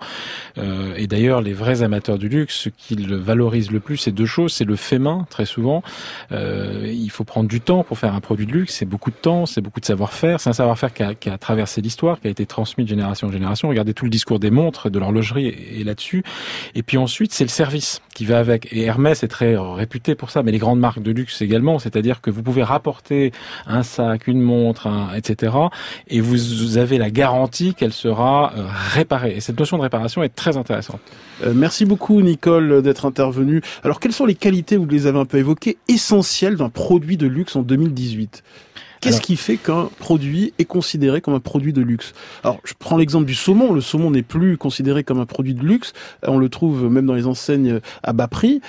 et d'ailleurs les vrais amateurs du luxe, ce qu'ils valorisent le plus, c'est deux choses. C'est le fait main, très souvent. Il faut prendre du temps pour faire un produit de luxe, c'est beaucoup de temps, c'est beaucoup de savoir-faire. C'est un savoir-faire qui a traversé l'histoire, qui a été transmis de génération en génération. Regardez tout le discours des montres, de l'horlogerie et là-dessus. Et puis ensuite c'est le service qui va avec, et Hermès est très réputé pour ça, mais les grandes marques de luxe également, c'est-à-dire que vous pouvez rapporter un sac, une montre, etc. Et vous avez la garantie qu'elle sera réparée. Et cette notion de réparation est très intéressante. Merci beaucoup, Nicole, d'être intervenue. Alors, quelles sont les qualités, vous les avez un peu évoquées, essentielles d'un produit de luxe en 2018 ? Qu'est-ce qui fait qu'un produit est considéré comme un produit de luxe? Alors, je prends l'exemple du saumon. Le saumon n'est plus considéré comme un produit de luxe. On le trouve même dans les enseignes à bas prix.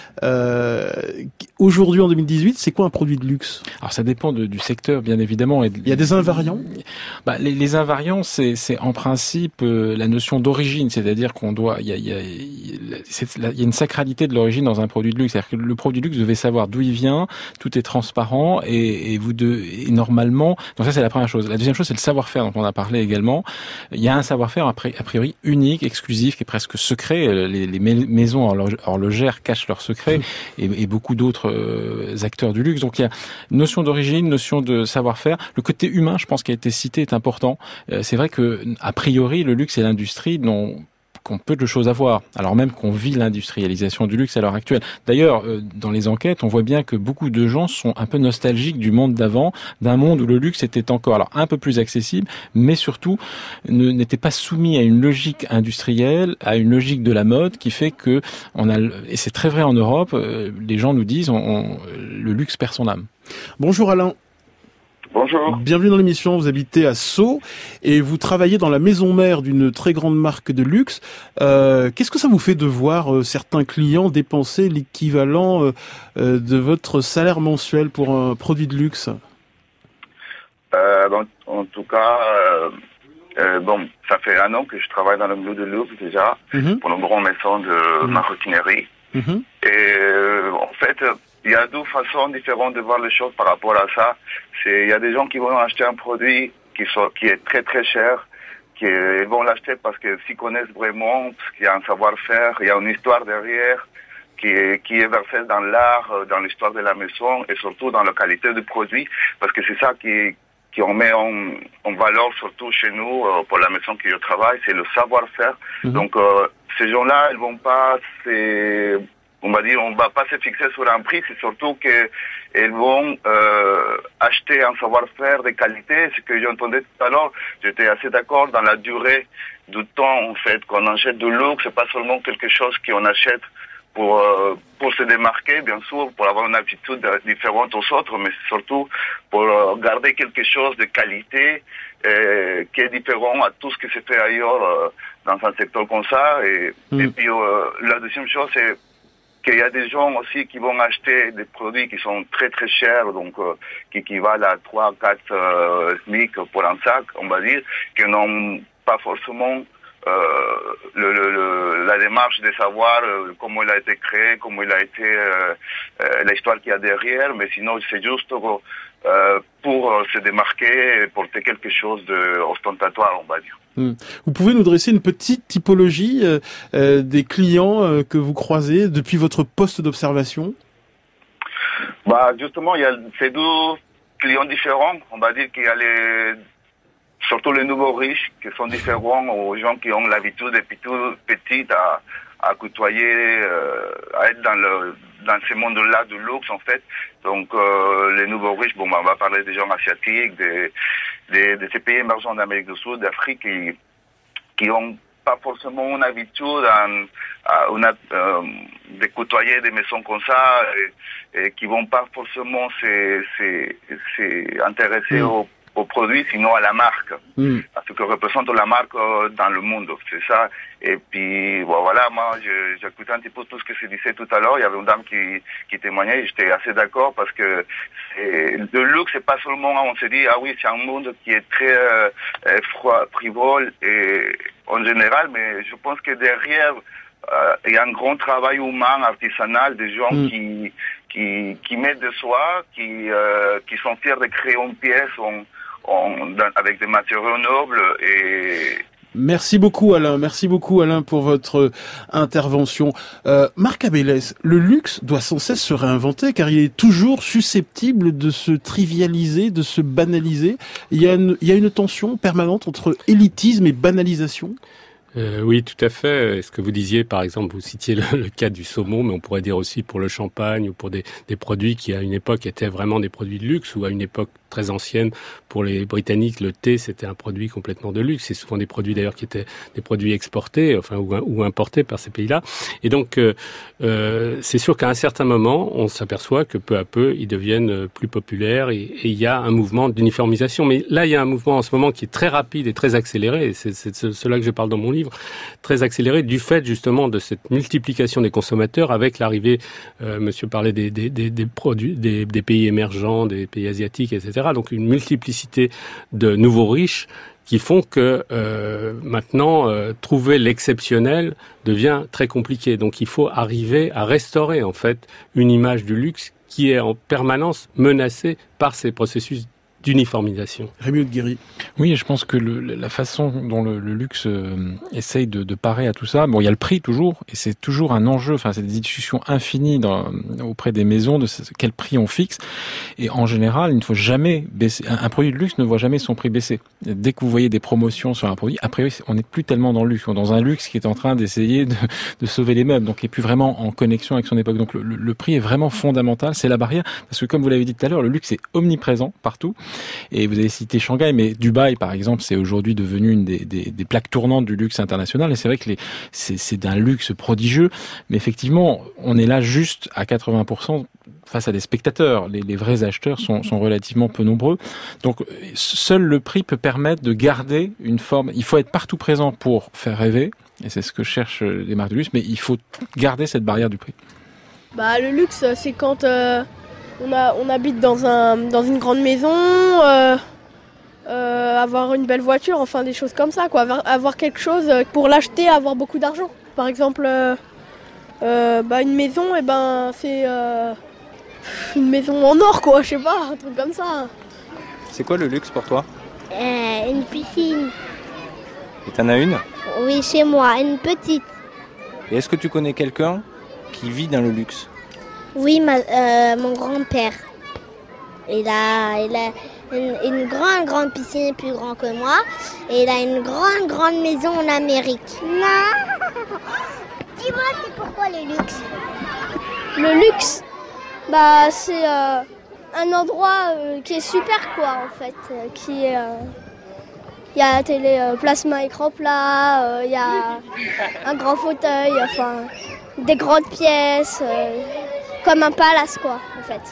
Aujourd'hui, en 2018, c'est quoi un produit de luxe? Alors, ça dépend du secteur, bien évidemment. Il y a des invariants? Les invariants, c'est en principe la notion d'origine, c'est-à-dire qu'on doit, il y a une sacralité de l'origine dans un produit de luxe. C'est-à-dire que le produit de luxe, vous devez savoir d'où il vient, tout est transparent et normalement, donc ça c'est la première chose. La deuxième chose, c'est le savoir-faire dont on a parlé également. Il y a un savoir-faire a priori unique, exclusif, qui est presque secret. Les maisons horlogères cachent leurs secrets et beaucoup d'autres acteurs du luxe. Donc il y a une notion d'origine, notion de savoir-faire. Le côté humain, je pense, qui a été cité est important. C'est vrai que a priori, le luxe et l'industrie qu'on peu de choses à voir, alors même qu'on vit l'industrialisation du luxe à l'heure actuelle. D'ailleurs, dans les enquêtes, on voit bien que beaucoup de gens sont un peu nostalgiques du monde d'avant, d'un monde où le luxe était encore alors un peu plus accessible, mais surtout n'était pas soumis à une logique industrielle, à une logique de la mode qui fait que et c'est très vrai en Europe, les gens nous disent le luxe perd son âme. Bonjour Alain. Bonjour. Bienvenue dans l'émission, vous habitez à Sceaux et vous travaillez dans la maison mère d'une très grande marque de luxe. Qu'est-ce que ça vous fait de voir certains clients dépenser l'équivalent de votre salaire mensuel pour un produit de luxe? En tout cas, ça fait 1 an que je travaille dans le milieu de luxe déjà, pour une grande maison de maroquinerie. Et en fait, il y a 2 façons différentes de voir les choses par rapport à ça. Il y a des gens qui vont acheter un produit qui est très très cher, ils vont l'acheter parce qu'ils s'y connaissent vraiment, parce qu'il y a un savoir-faire, il y a une histoire derrière qui est versée dans l'art, dans l'histoire de la maison et surtout dans la qualité du produit, parce que c'est ça qui on met en valeur surtout chez nous, pour la maison que je travaille, c'est le savoir-faire. Donc ces gens-là, ils vont pas on va pas se fixer sur un prix, c'est surtout qu'ils vont acheter un savoir-faire de qualité. Ce que j'entendais tout à l'heure, j'étais assez d'accord dans la durée du temps en fait qu'on achète de luxe. C'est pas seulement quelque chose qu'on achète pour se démarquer, bien sûr, pour avoir une attitude différente aux autres, mais surtout pour garder quelque chose de qualité qui est différent à tout ce qui se fait ailleurs dans un secteur comme ça. Et puis la deuxième chose, c'est qu'il y a des gens aussi qui vont acheter des produits qui sont très très chers, donc qui équivalent à 3-4 SMIC pour un sac, on va dire, qui n'ont pas forcément la démarche de savoir comment il a été créé, comment il a été l'histoire qu'il y a derrière, mais sinon c'est juste pour se démarquer et porter quelque chose d'ostentatoire, on va dire. Vous pouvez nous dresser une petite typologie des clients que vous croisez depuis votre poste d'observation? Justement, il y a ces 2 clients différents. On va dire qu'il y a surtout les nouveaux riches qui sont différents aux gens qui ont l'habitude depuis tout petit à côtoyer, à être dans ce monde-là de luxe en fait. Donc les nouveaux riches, on va parler des gens asiatiques, de ces pays émergents d'Amérique du Sud, d'Afrique, qui ont pas forcément une habitude de côtoyer des maisons comme ça et qui vont pas forcément s'intéresser au produit, sinon à la marque, à ce que représente la marque dans le monde, c'est ça. Et puis voilà, moi j'écoutais un petit peu tout ce que se disait tout à l'heure. Il y avait une dame qui témoignait, et j'étais assez d'accord parce que le luxe, c'est pas seulement, on se dit oui, c'est un monde qui est très froid, frivole et en général, mais je pense que derrière il y a un grand travail humain, artisanal, des gens qui mettent de soi, qui sont fiers de créer une pièce avec des matériaux nobles et Merci beaucoup Alain pour votre intervention. Marc Abélès, le luxe doit sans cesse se réinventer car il est toujours susceptible de se trivialiser, de se banaliser. Il y a une tension permanente entre élitisme et banalisation. Oui, tout à fait. Ce que vous disiez, par exemple, vous citiez le cas du saumon, mais on pourrait dire aussi pour le champagne ou pour des produits qui à une époque étaient vraiment des produits de luxe ou à une époque très ancienne. Pour les Britanniques, le thé, c'était un produit complètement de luxe. C'est souvent des produits d'ailleurs qui étaient des produits exportés, enfin ou importés par ces pays-là. Et donc, c'est sûr qu'à un certain moment, on s'aperçoit que peu à peu, ils deviennent plus populaires et il y a un mouvement d'uniformisation. Mais là, il y a un mouvement en ce moment qui est très rapide et très accéléré. Et c'est cela que je parle dans mon livre, très accéléré du fait justement de cette multiplication des consommateurs avec l'arrivée, monsieur parlait des produits, des pays émergents, des pays asiatiques, etc. Donc une multiplicité de nouveaux riches qui font que maintenant, trouver l'exceptionnel devient très compliqué. Donc il faut arriver à restaurer en fait une image du luxe qui est en permanence menacée par ces processus d'uniformisation. Rémi Aude-Guéry. Oui, je pense que la façon dont le luxe essaye de parer à tout ça, bon, il y a le prix toujours, et c'est toujours un enjeu, enfin, c'est des discussions infinies auprès des maisons de quel prix on fixe, et en général, il ne faut jamais baisser, un produit de luxe ne voit jamais son prix baisser. Dès que vous voyez des promotions sur un produit, a priori, on n'est plus tellement dans le luxe, on est dans un luxe qui est en train d'essayer de sauver les meubles, donc il n'est plus vraiment en connexion avec son époque. Donc le prix est vraiment fondamental, c'est la barrière, parce que comme vous l'avez dit tout à l'heure, le luxe est omniprésent partout. Et vous avez cité Shanghai, mais Dubaï, par exemple, c'est aujourd'hui devenu une des plaques tournantes du luxe international. Et c'est vrai que c'est d'un luxe prodigieux. Mais effectivement, on est là juste à 80% face à des spectateurs. Les vrais acheteurs sont relativement peu nombreux. Donc, seul le prix peut permettre de garder une forme. Il faut être partout présent pour faire rêver. Et c'est ce que cherchent les marques de luxe. Mais il faut garder cette barrière du prix. Le luxe, c'est quand... On habite dans une grande maison, avoir une belle voiture, enfin des choses comme ça, quoi. Avoir quelque chose pour l'acheter, avoir beaucoup d'argent. Par exemple, une maison, c'est une maison en or, quoi, je sais pas, un truc comme ça. C'est quoi le luxe pour toi ? Une piscine. Et t'en as une ? Oui, chez moi, une petite. Et est-ce que tu connais quelqu'un qui vit dans le luxe ? Oui, mon grand-père. Il a une grande piscine plus grande que moi. Et il a une grande maison en Amérique. Non. Dis-moi, c'est pourquoi le luxe ? Le luxe, c'est un endroit qui est super, quoi, en fait. Qui est... Il y a la télé plasma écran plat, il y a un grand fauteuil, enfin, des grandes pièces... Comme un palace, quoi, en fait.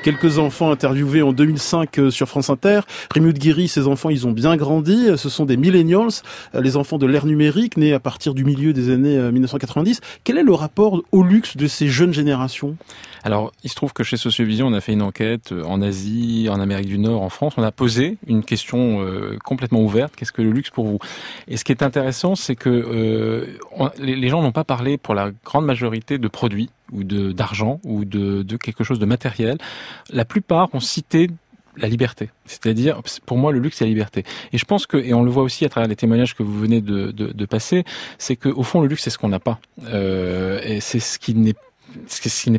Quelques enfants interviewés en 2005 sur France Inter. Rémi Aude-Guéry, ces enfants, ils ont bien grandi. Ce sont des millennials, les enfants de l'ère numérique, nés à partir du milieu des années 1990. Quel est le rapport au luxe de ces jeunes générations ? Alors, il se trouve que chez Sociovision, on a fait une enquête en Asie, en Amérique du Nord, en France. On a posé une question complètement ouverte. Qu'est-ce que le luxe pour vous ? Et ce qui est intéressant, c'est que les gens n'ont pas parlé, pour la grande majorité, de produits ou d'argent ou de quelque chose de matériel. La plupart ont cité la liberté. C'est-à-dire, pour moi, le luxe, c'est la liberté. Et je pense que, et on le voit aussi à travers les témoignages que vous venez de passer, c'est que, au fond, le luxe, c'est ce qu'on n'a pas. Et c'est ce qui n'est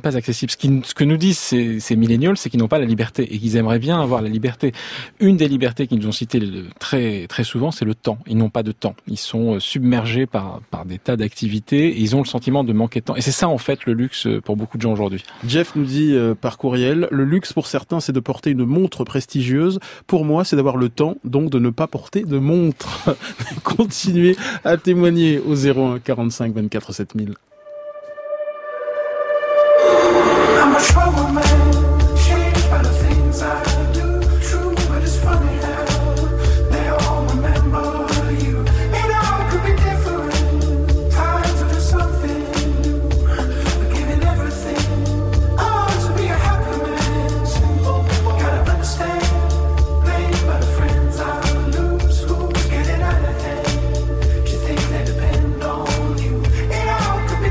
pas accessible. Ce que nous disent ces millennials, c'est qu'ils n'ont pas la liberté et qu'ils aimeraient bien avoir la liberté. Une des libertés qu'ils nous ont citées très, très souvent, c'est le temps. Ils n'ont pas de temps. Ils sont submergés par des tas d'activités et ils ont le sentiment de manquer de temps. Et c'est ça, en fait, le luxe pour beaucoup de gens aujourd'hui. Jeff nous dit par courriel, le luxe pour certains, c'est de porter une montre prestigieuse. Pour moi, c'est d'avoir le temps, donc de ne pas porter de montre. Continuez à témoigner au 01 45 24 7000. I'm a trouble man, changed by the things I do. True, but it's funny how they all remember you. And all could be different, time to do something new. But giving everything, I want to be a happy man. So gotta understand, blamed by the friends I lose. Who's getting out of hand? Do you think they depend on you? It all could be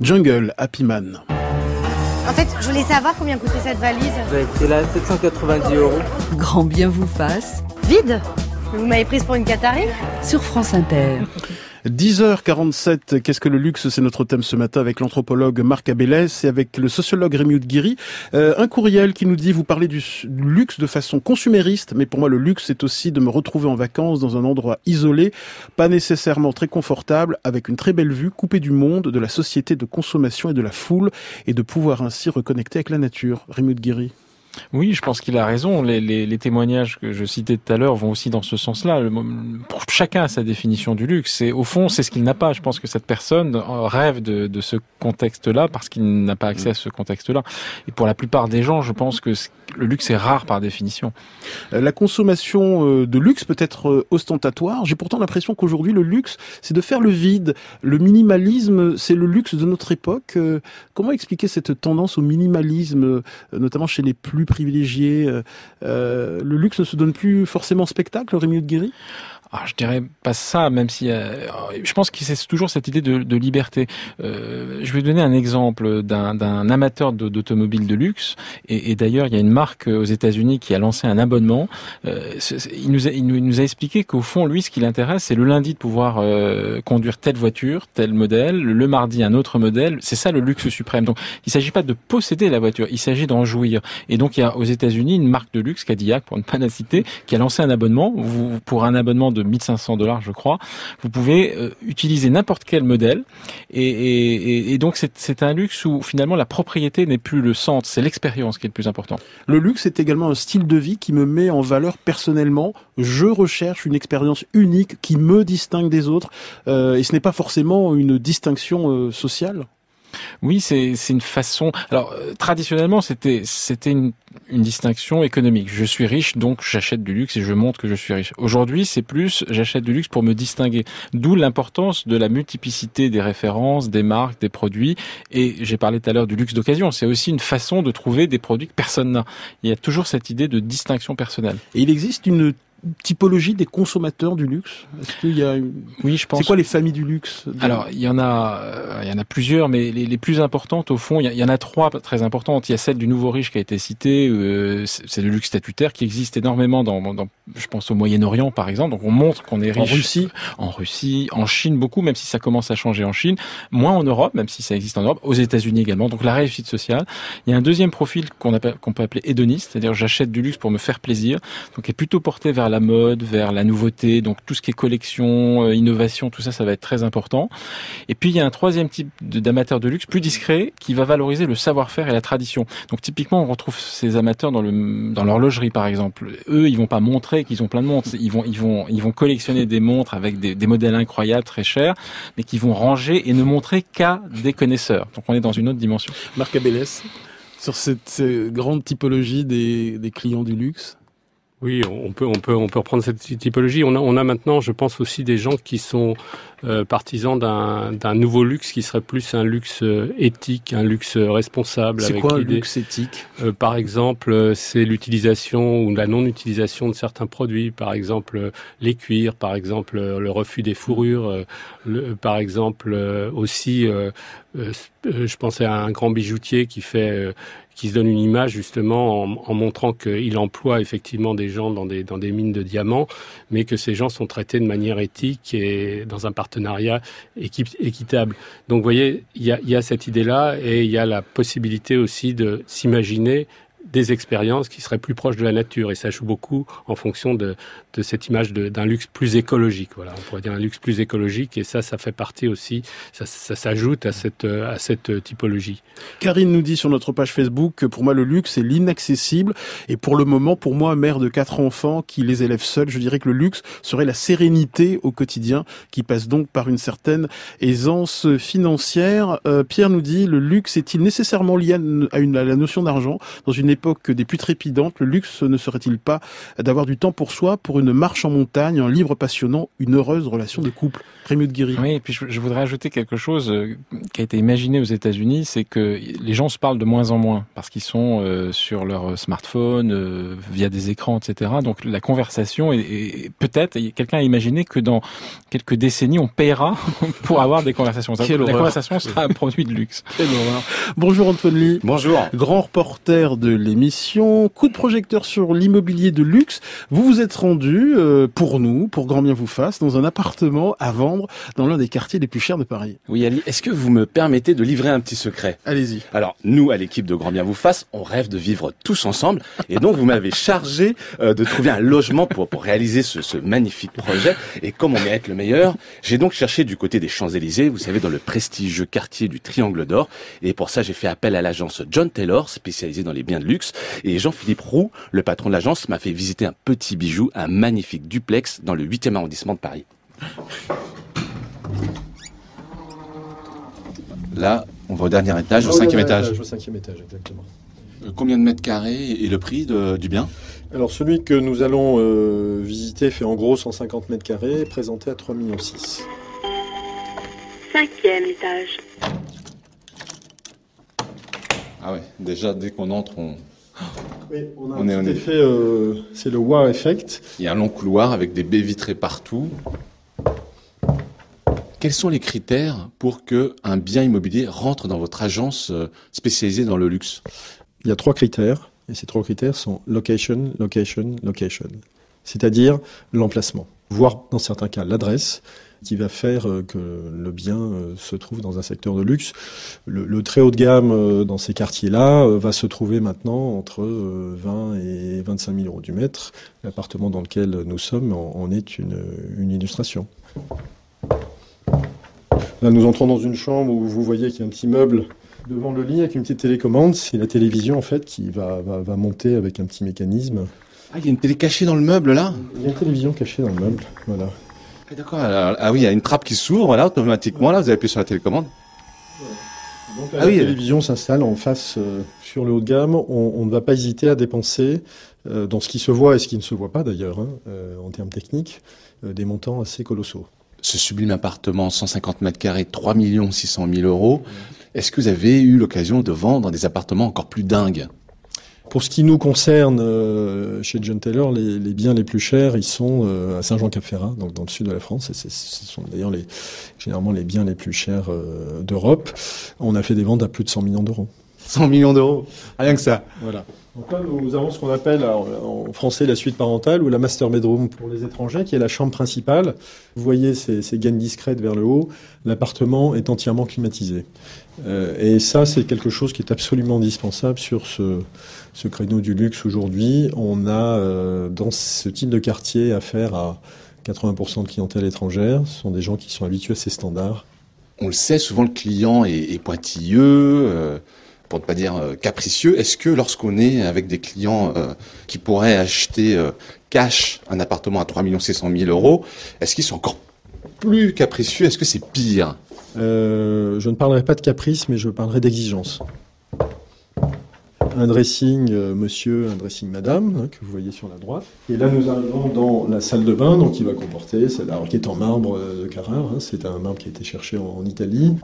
Jungle, Happy Man. En fait, je voulais savoir combien coûtait cette valise. C'est là 790 €. Grand bien vous fasse. Vide? Vous m'avez prise pour une Qatari? Sur France Inter. 10h47, qu'est-ce que le luxe? C'est notre thème ce matin avec l'anthropologue Marc Abélès et avec le sociologue Rémi Oudguiri. Un courriel qui nous dit, vous parlez du luxe de façon consumériste, mais pour moi le luxe c'est aussi de me retrouver en vacances dans un endroit isolé, pas nécessairement très confortable, avec une très belle vue, coupé du monde, de la société de consommation et de la foule, et de pouvoir ainsi reconnecter avec la nature. Rémi Oudguiri. Oui, je pense qu'il a raison. Les témoignages que je citais tout à l'heure vont aussi dans ce sens-là. Pour chacun a sa définition du luxe. Et au fond, c'est ce qu'il n'a pas. Je pense que cette personne rêve de ce contexte-là parce qu'il n'a pas accès à ce contexte-là. Et pour la plupart des gens, je pense que le luxe est rare par définition. La consommation de luxe peut être ostentatoire. J'ai pourtant l'impression qu'aujourd'hui, le luxe, c'est de faire le vide. Le minimalisme, c'est le luxe de notre époque. Comment expliquer cette tendance au minimalisme, notamment chez les plus privilégiés? Le luxe ne se donne plus forcément spectacle, Rémi Oudguiri? Je dirais pas ça, même si je pense que c'est toujours cette idée de liberté. Je vais donner un exemple d'un amateur d'automobile de luxe. Et d'ailleurs, il y a une marque aux États-Unis qui a lancé un abonnement. Il nous a expliqué qu'au fond, lui, ce qui l'intéresse, c'est le lundi de pouvoir conduire telle voiture, tel modèle, le mardi un autre modèle. C'est ça le luxe suprême. Donc, il s'agit pas de posséder la voiture, il s'agit d'en jouir. Et donc, il y a aux États-Unis une marque de luxe, Cadillac, pour ne pas la citer, qui a lancé un abonnement. Pour un abonnement de $1 500, je crois, vous pouvez utiliser n'importe quel modèle et donc c'est un luxe où finalement la propriété n'est plus le centre, c'est l'expérience qui est le plus important. Le luxe est également un style de vie qui me met en valeur personnellement. Je recherche une expérience unique qui me distingue des autres et ce n'est pas forcément une distinction sociale. Oui, c'est une façon. Alors traditionnellement, c'était une distinction économique. Je suis riche, donc j'achète du luxe et je montre que je suis riche. Aujourd'hui, c'est plus j'achète du luxe pour me distinguer. D'où l'importance de la multiplicité des références, des marques, des produits. Et j'ai parlé tout à l'heure du luxe d'occasion. C'est aussi une façon de trouver des produits que personne n'a. Il y a toujours cette idée de distinction personnelle. Et il existe une typologie des consommateurs du luxe? Est-ce qu'il y a Oui, je pense. C'est quoi les familles du luxe? Alors, il y en a plusieurs, mais les plus importantes, au fond, il y en a trois très importantes. Il y a celle du nouveau riche qui a été citée, c'est le luxe statutaire qui existe énormément dans je pense au Moyen-Orient, par exemple. Donc, on montre qu'on est riche. En Russie, en Chine, beaucoup, même si ça commence à changer en Chine. Moins en Europe, même si ça existe en Europe. Aux États-Unis également. Donc, la réussite sociale. Il y a un deuxième profil qu'on peut appeler hédoniste, c'est-à-dire j'achète du luxe pour me faire plaisir. Donc, qui est plutôt porté vers la mode, vers la nouveauté, donc tout ce qui est collection, innovation, tout ça, ça va être très important. Et puis il y a un troisième type d'amateur de luxe, plus discret, qui va valoriser le savoir-faire et la tradition. Donc typiquement, on retrouve ces amateurs dans l'horlogerie, par exemple. Eux, ils vont pas montrer qu'ils ont plein de montres. Ils vont collectionner des montres avec des modèles incroyables, très chers, mais qui vont ranger et ne montrer qu'à des connaisseurs. Donc on est dans une autre dimension. Marc Abélès, sur cette grande typologie des clients du luxe. Oui, on peut reprendre cette typologie. On a maintenant, je pense aussi des gens qui sont partisans d'un nouveau luxe qui serait plus un luxe éthique, un luxe responsable. C'est quoi un luxe éthique? Par exemple, c'est l'utilisation ou la non-utilisation de certains produits. Par exemple, les cuirs, par exemple, le refus des fourrures, par exemple aussi, je pensais à un grand bijoutier qui se donne une image justement en montrant qu'il emploie effectivement des gens dans des mines de diamants, mais que ces gens sont traités de manière éthique et dans un partenariat équitable. Donc vous voyez, il y a cette idée-là et il y a la possibilité aussi de s'imaginer des expériences qui seraient plus proches de la nature et ça joue beaucoup en fonction de cette image d'un luxe plus écologique. Voilà, on pourrait dire un luxe plus écologique et ça fait partie aussi, ça s'ajoute à cette typologie. Karine nous dit sur notre page Facebook que pour moi le luxe c'est l'inaccessible et pour le moment, pour moi, mère de 4 enfants qui les élève seule, je dirais que le luxe serait la sérénité au quotidien qui passe donc par une certaine aisance financière. Pierre nous dit, le luxe est-il nécessairement lié à la notion d'argent dans une époque époque des plus trépidantes, le luxe ne serait-il pas d'avoir du temps pour soi, pour une marche en montagne, un livre passionnant, une heureuse relation de couple? Rémi de Guéry. Oui, et puis je voudrais ajouter quelque chose qui a été imaginé aux États-Unis, c'est que les gens se parlent de moins en moins parce qu'ils sont sur leur smartphone, via des écrans, etc. Donc la conversation est peut-être, quelqu'un a imaginé que dans quelques décennies, on paiera pour avoir des conversations. La conversation sera un produit de luxe. Quelle horreur. Bonjour Antoine Lee. Bonjour. Grand reporter de l'émission. Coup de projecteur sur l'immobilier de luxe. Vous vous êtes rendu, pour nous, pour Grand Bien vous fasse, dans un appartement à vendre dans l'un des quartiers les plus chers de Paris. Oui, Ali, est-ce que vous me permettez de livrer un petit secret? Allez-y. Alors, nous, à l'équipe de Grand Bien vous fasse, on rêve de vivre tous ensemble. Et donc, vous m'avez chargé de trouver un logement pour réaliser ce magnifique projet. Et comme on mérite le meilleur, j'ai donc cherché du côté des Champs-Élysées, vous savez, dans le prestigieux quartier du Triangle d'Or. Et pour ça, j'ai fait appel à l'agence John Taylor, spécialisée dans les biens de luxe. Et Jean-Philippe Roux, le patron de l'agence, m'a fait visiter un petit bijou, un magnifique duplex dans le 8e arrondissement de Paris. Là, on va au dernier étage, au 5e étage. Au 5e étage, exactement. Combien de mètres carrés et le prix du bien? Alors, celui que nous allons visiter fait en gros 150 mètres carrés, présenté à 3,6 millions. 5e étage. Ah ouais, déjà, dès qu'on entre, Oui, on a un effet, c'est le wow effect. Il y a un long couloir avec des baies vitrées partout. Quels sont les critères pour qu'un bien immobilier rentre dans votre agence spécialisée dans le luxe? Il y a 3 critères, et ces 3 critères sont location, location, location. C'est-à-dire l'emplacement, voire dans certains cas l'adresse, qui va faire que le bien se trouve dans un secteur de luxe. Le très haut de gamme dans ces quartiers-là va se trouver maintenant entre 20 et 25 000 euros du mètre. L'appartement dans lequel nous sommes en est une illustration. Là, nous entrons dans une chambre où vous voyez qu'il y a un petit meuble devant le lit avec une petite télécommande. C'est la télévision en fait qui va monter avec un petit mécanisme. Ah, il y a une télé cachée dans le meuble là? Il y a une télévision cachée dans le meuble, voilà. Ah, d'accord. Ah oui, il y a une trappe qui s'ouvre là automatiquement. Là, vous avez appuyé sur la télécommande. Donc la télévision s'installe en face sur le haut de gamme. On ne va pas hésiter à dépenser dans ce qui se voit et ce qui ne se voit pas d'ailleurs, en termes techniques, des montants assez colossaux. Ce sublime appartement, 150 mètres carrés, 3 600 000 euros. Est-ce que vous avez eu l'occasion de vendre des appartements encore plus dingues? Pour ce qui nous concerne, chez John Taylor, les biens les plus chers, ils sont à Saint-Jean-Cap-Ferrat, donc dans le sud de la France. Et ce sont d'ailleurs généralement les biens les plus chers d'Europe. On a fait des ventes à plus de 100 millions d'euros. 100 millions d'euros, rien que ça. Voilà. Donc là, nous avons ce qu'on appelle en français la suite parentale ou la master bedroom pour les étrangers, qui est la chambre principale. Vous voyez ces gaines discrètes vers le haut. L'appartement est entièrement climatisé. Et ça, c'est quelque chose qui est absolument indispensable sur ce créneau du luxe aujourd'hui. On a dans ce type de quartier affaire à 80% de clientèle étrangère. Ce sont des gens qui sont habitués à ces standards. On le sait, souvent le client est pointilleux, pour ne pas dire capricieux. Est-ce que lorsqu'on est avec des clients qui pourraient acheter cash un appartement à 3 600 000 euros, est-ce qu'ils sont encore plus capricieux? Est-ce que c'est pire? Je ne parlerai pas de caprice, mais je parlerai d'exigence. Un dressing monsieur, un dressing madame, que vous voyez sur la droite. Et là, nous arrivons dans la salle de bain, donc qui va comporter, alors qui est en marbre de Carrare, c'est un marbre qui a été cherché en Italie.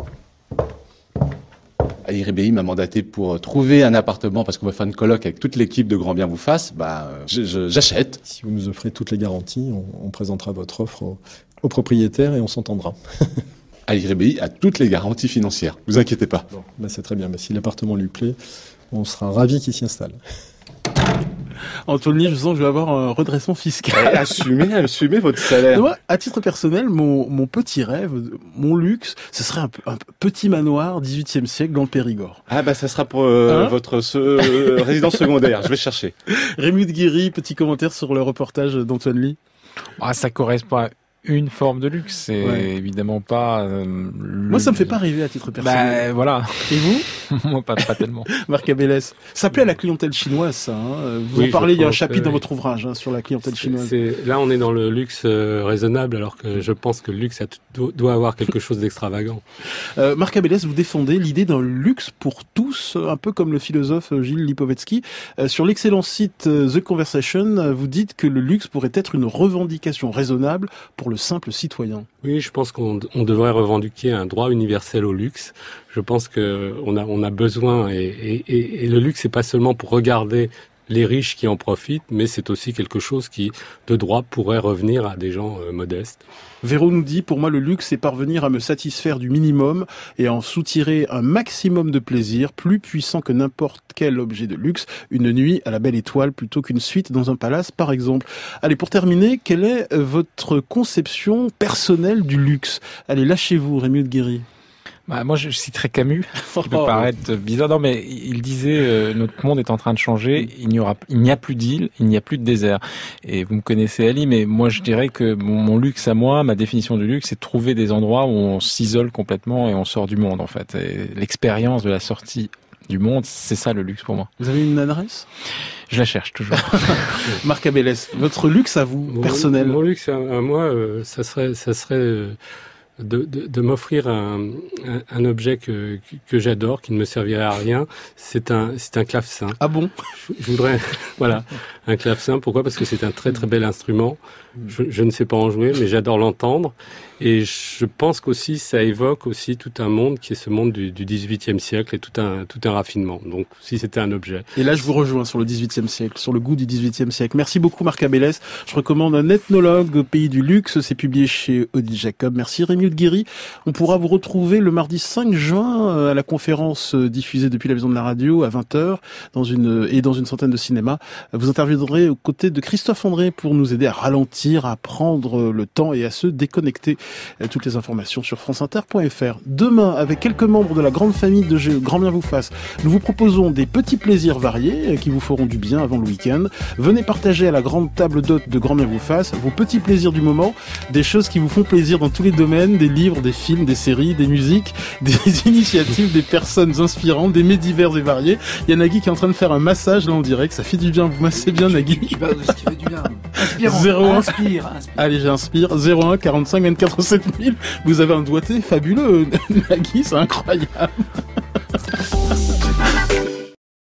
Ali Rebéi m'a mandaté pour trouver un appartement parce qu'on va faire une coloc avec toute l'équipe de Grand Bien vous fasse. J'achète. Si vous nous offrez toutes les garanties, on présentera votre offre au propriétaire et on s'entendra. Ali Rebéi a toutes les garanties financières. Vous inquiétez pas. Bon, c'est très bien. Si l'appartement lui plaît, on sera ravis qu'il s'y installe. Anthony, je sens que je vais avoir un redressement fiscal. Assumez votre salaire. Moi, à titre personnel, mon petit rêve, mon luxe, ce serait un petit manoir 18e siècle dans le Périgord. Ah bah ça sera pour votre résidence secondaire, je vais chercher. Rémi de Guéry, petit commentaire sur le reportage d'Antoine Lee. Ça correspond une forme de luxe. C'est évidemment pas... Moi, ça me fait pas rêver à titre personnel. Voilà. Et vous? Moi, pas tellement. Marc Abélès. Ça plaît à la clientèle chinoise, ça. Vous en parlez, il y a un chapitre dans votre ouvrage sur la clientèle chinoise. Là, on est dans le luxe raisonnable, alors que je pense que le luxe doit avoir quelque chose d'extravagant. Marc Abélès, vous défendez l'idée d'un luxe pour tous, un peu comme le philosophe Gilles Lipovetsky. Sur l'excellent site The Conversation, vous dites que le luxe pourrait être une revendication raisonnable pour le simple citoyen. Oui, je pense qu'on devrait revendiquer un droit universel au luxe. Je pense que on a besoin, et le luxe, c'est pas seulement pour regarder les riches qui en profitent, mais c'est aussi quelque chose qui, de droit, pourrait revenir à des gens modestes. Véro nous dit, pour moi, le luxe, c'est parvenir à me satisfaire du minimum et à en soutirer un maximum de plaisir, plus puissant que n'importe quel objet de luxe, une nuit à la belle étoile plutôt qu'une suite dans un palace, par exemple. Allez, pour terminer, quelle est votre conception personnelle du luxe? Allez, lâchez-vous, Rémi de Guéry. Moi, je citerai Camus, ce qui peut paraître bizarre. Non, mais il disait notre monde est en train de changer. Il n'y a plus d'île, il n'y a plus de désert. Et vous me connaissez, Ali, mais moi, je dirais que mon luxe à moi, ma définition du luxe, c'est de trouver des endroits où on s'isole complètement et on sort du monde, en fait. Et l'expérience de la sortie du monde, c'est ça le luxe pour moi. Vous avez une adresse? Je la cherche toujours. Marc Abélès, votre luxe à vous, personnel? Mon luxe à moi, ça serait de m'offrir un objet que j'adore, qui ne me servirait à rien. C'est un clavecin. Ah bon? Je voudrais, voilà, un clavecin. Pourquoi? Parce que c'est un très très bel instrument. Je ne sais pas en jouer, mais j'adore l'entendre. Et je pense qu'aussi, ça évoque aussi tout un monde qui est ce monde du XVIIIe siècle et tout un raffinement. Donc, si c'était un objet. Et là, je vous rejoins sur le XVIIIe siècle, sur le goût du XVIIIe siècle. Merci beaucoup, Marc Abélès. Je recommande un ethnologue au pays du luxe. C'est publié chez Odile Jacob. Merci, Rémi de Guéry. On pourra vous retrouver le mardi 5 juin à la conférence diffusée depuis la Maison de la Radio à 20h dans une centaine de cinémas. Vous interviendrez aux côtés de Christophe André pour nous aider à ralentir, à prendre le temps et à se déconnecter. Toutes les informations sur franceinter.fr. Demain, avec quelques membres de la grande famille de Grand Bien vous fasse, nous vous proposons des petits plaisirs variés qui vous feront du bien avant le week-end. Venez partager à la grande table d'hôte de Grand Bien vous fasse vos petits plaisirs du moment, des choses qui vous font plaisir dans tous les domaines, des livres, des films, des séries, des musiques, des initiatives, des personnes inspirantes, des mets divers et variés. Il y a Nagui qui est en train de faire un massage là en direct, ça fait du bien, vous massez bien Nagui. Tu parles de ce qui fait du bien. Inspirant. 01. Inspire. Allez, j'inspire. 01 45 24 7000. Vous avez un doigté fabuleux, Nagui, c'est incroyable.